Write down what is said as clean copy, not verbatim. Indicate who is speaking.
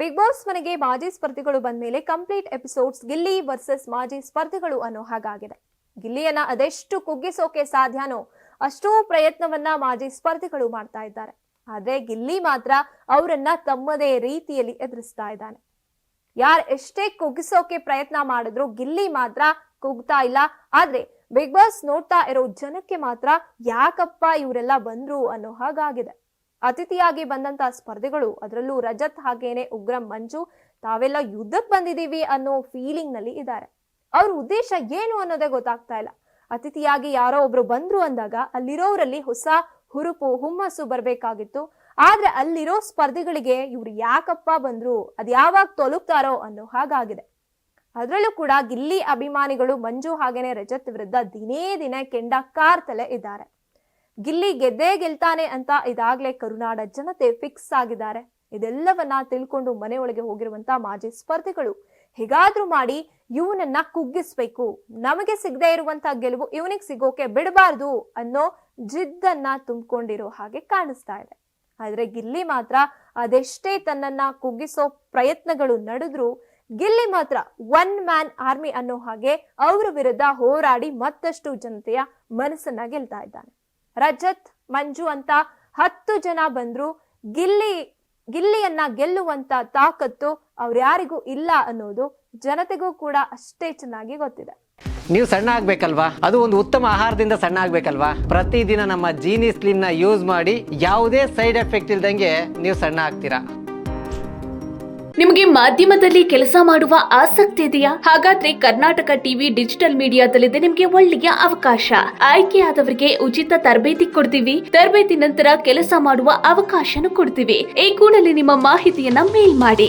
Speaker 1: Big boss ಮನೆಗೆ ಮಾಜಿ ಸ್ಪರ್ಧಿಗಳು ಬಂದ್ಮೇಲೆ ಕಂಪ್ಲೀಟ್ ಎಪಿಸೋಡ್ಸ್ ಗಿಲ್ಲಿ ವರ್ಸಸ್ ಮಾಜಿ ಸ್ಪರ್ಧಿಗಳು ಅನ್ನೋ ಹಾಗಾಗಿದೆ. ಗಿಲ್ಲಿಯನ್ನ ಅದೆಷ್ಟು ಕುಗ್ಗಿಸೋಕೆ ಸಾಧ್ಯನೋ ಅಷ್ಟೂ ಪ್ರಯತ್ನವನ್ನ ಮಾಜಿ ಸ್ಪರ್ಧಿಗಳು ಮಾಡ್ತಾ ಇದ್ದಾರೆ. ಆದ್ರೆ ಗಿಲ್ಲಿ ಮಾತ್ರ ಅವರನ್ನ ತಮ್ಮದೇ ರೀತಿಯಲ್ಲಿ ಎದುರಿಸ್ತಾ ಇದ್ದಾನೆ. ಯಾರು ಎಷ್ಟೇ ಕುಗ್ಗಿಸೋಕೆ ಪ್ರಯತ್ನ ಮಾಡಿದ್ರು ಗಿಲ್ಲಿ ಮಾತ್ರ ಕುಗ್ತಾ ಇಲ್ಲ. ಆದ್ರೆ ಬಿಗ್ ಬಾಸ್ ನೋಡ್ತಾ ಇರೋ ಜನಕ್ಕೆ ಮಾತ್ರ ಯಾಕಪ್ಪ ಇವರೆಲ್ಲ ಬಂದ್ರು ಅನ್ನೋ ಹಾಗಾಗಿದೆ. ಅತಿಥಿಯಾಗಿ ಬಂದಂತ ಸ್ಪರ್ಧಿಗಳು, ಅದರಲ್ಲೂ ರಜತ್ ಹಾಗೇನೆ ಉಗ್ರಂ ಮಂಜು, ತಾವೆಲ್ಲ ಯುದ್ಧಕ್ಕೆ ಬಂದಿದೀವಿ ಅನ್ನೋ ಫೀಲಿಂಗ್ ನಲ್ಲಿ ಇದ್ದಾರೆ. ಅವ್ರ ಉದ್ದೇಶ ಏನು ಅನ್ನೋದೇ ಗೊತ್ತಾಗ್ತಾ ಇಲ್ಲ. ಅತಿಥಿಯಾಗಿ ಯಾರೋ ಒಬ್ರು ಬಂದ್ರು ಅಂದಾಗ ಅಲ್ಲಿರೋರಲ್ಲಿ ಹೊಸ ಹುರುಪು ಹುಮ್ಮಸ್ಸು ಬರ್ಬೇಕಾಗಿತ್ತು. ಆದ್ರೆ ಅಲ್ಲಿರೋ ಸ್ಪರ್ಧಿಗಳಿಗೆ ಇವ್ರು ಯಾಕಪ್ಪ ಬಂದ್ರು, ಅದ್ ಯಾವಾಗ ತೊಲಗ್ತಾರೋ ಅನ್ನೋ ಹಾಗಾಗಿದೆ. ಅದರಲ್ಲೂ ಕೂಡ ಗಿಲ್ಲಿ ಅಭಿಮಾನಿಗಳು ಮಂಜು ಹಾಗೇನೆ ರಜತ್ ವಿರುದ್ಧ ದಿನೇ ದಿನೇ ಕೆಂಡ ಕಾರ್ತಲೇ ಇದ್ದಾರೆ. ಗಿಲ್ಲಿ ಗೆದ್ದೇ ಗೆಲ್ತಾನೆ ಅಂತ ಇದಾಗ್ಲೇ ಕರುನಾಡ ಜನತೆ ಫಿಕ್ಸ್ ಆಗಿದ್ದಾರೆ. ಇದೆಲ್ಲವನ್ನ ತಿಳ್ಕೊಂಡು ಮನೆಯೊಳಗೆ ಹೋಗಿರುವಂತ ಮಾಜಿ ಸ್ಪರ್ಧಿಗಳು ಹೇಗಾದ್ರೂ ಮಾಡಿ ಇವನನ್ನ ಕುಗ್ಗಿಸ್ಬೇಕು, ನಮಗೆ ಸಿಗದೆ ಇರುವಂತ ಗೆಲುವು ಇವನಿಗೆ ಸಿಗೋಕೆ ಬಿಡಬಾರ್ದು ಅನ್ನೋ ಜಿದ್ದನ್ನ ತುಂಬಿಕೊಂಡಿರೋ ಹಾಗೆ ಕಾಣಿಸ್ತಾ ಇದೆ. ಆದ್ರೆ ಗಿಲ್ಲಿ ಮಾತ್ರ ಅದೆಷ್ಟೇ ತನ್ನನ್ನ ಕುಗ್ಗಿಸೋ ಪ್ರಯತ್ನಗಳು ನಡೆದ್ರು ಗಿಲ್ಲಿ ಮಾತ್ರ ಒನ್ ಮ್ಯಾನ್ ಆರ್ಮಿ ಅನ್ನೋ ಹಾಗೆ ಅವರ ವಿರುದ್ಧ ಹೋರಾಡಿ ಮತ್ತಷ್ಟು ಜನತೆಯ ಮನಸ್ಸನ್ನ ಗೆಲ್ತಾ ಇದ್ದಾನೆ. ರಜತ್ ಮಂಜು ಅಂತ 10 ಜನ ಬಂದ್ರು ಗಿಲ್ಲಿಯನ್ನ ಗೆಲ್ಲುವಂತ ತಾಕತ್ತು ಅವ್ರ್ಯಾರಿಗೂ ಇಲ್ಲ ಅನ್ನೋದು ಜನತೆಗೂ ಕೂಡ ಅಷ್ಟೇ ಚೆನ್ನಾಗಿ ಗೊತ್ತಿದೆ.
Speaker 2: ನೀವು ಸಣ್ಣ ಆಗ್ಬೇಕಲ್ವಾ, ಅದು ಒಂದು ಉತ್ತಮ ಆಹಾರದಿಂದ ಸಣ್ಣ ಆಗ್ಬೇಕಲ್ವಾ. ಪ್ರತಿದಿನ ನಮ್ಮ ಜೀನಿ ಸ್ಲಿಮ್ ನ ಯೂಸ್ ಮಾಡಿ ಯಾವುದೇ ಸೈಡ್ ಎಫೆಕ್ಟ್ ಇಲ್ದಂಗೆ ನೀವು ಸಣ್ಣ ಆಗ್ತೀರಾ.
Speaker 3: ನಿಮಗೆ ಮಾಧ್ಯಮದಲ್ಲಿ ಕೆಲಸ ಮಾಡುವ ಆಸಕ್ತಿ ಇದೆಯಾ? ಹಾಗಾದ್ರೆ ಕರ್ನಾಟಕ ಟಿವಿ ಡಿಜಿಟಲ್ ಮೀಡಿಯಾದಲ್ಲಿದೆ ನಿಮಗೆ ಒಳ್ಳೆಯ ಅವಕಾಶ. ಆಯ್ಕೆಯಾದವರಿಗೆ ಉಚಿತ ತರಬೇತಿ ಕೊಡ್ತೀವಿ. ತರಬೇತಿ ನಂತರ ಕೆಲಸ ಮಾಡುವ ಅವಕಾಶನೂ ಕೊಡ್ತೀವಿ. ಈ ಕೂಡಲೇ ನಿಮ್ಮ ಮಾಹಿತಿಯನ್ನ ಮೇಲ್ ಮಾಡಿ.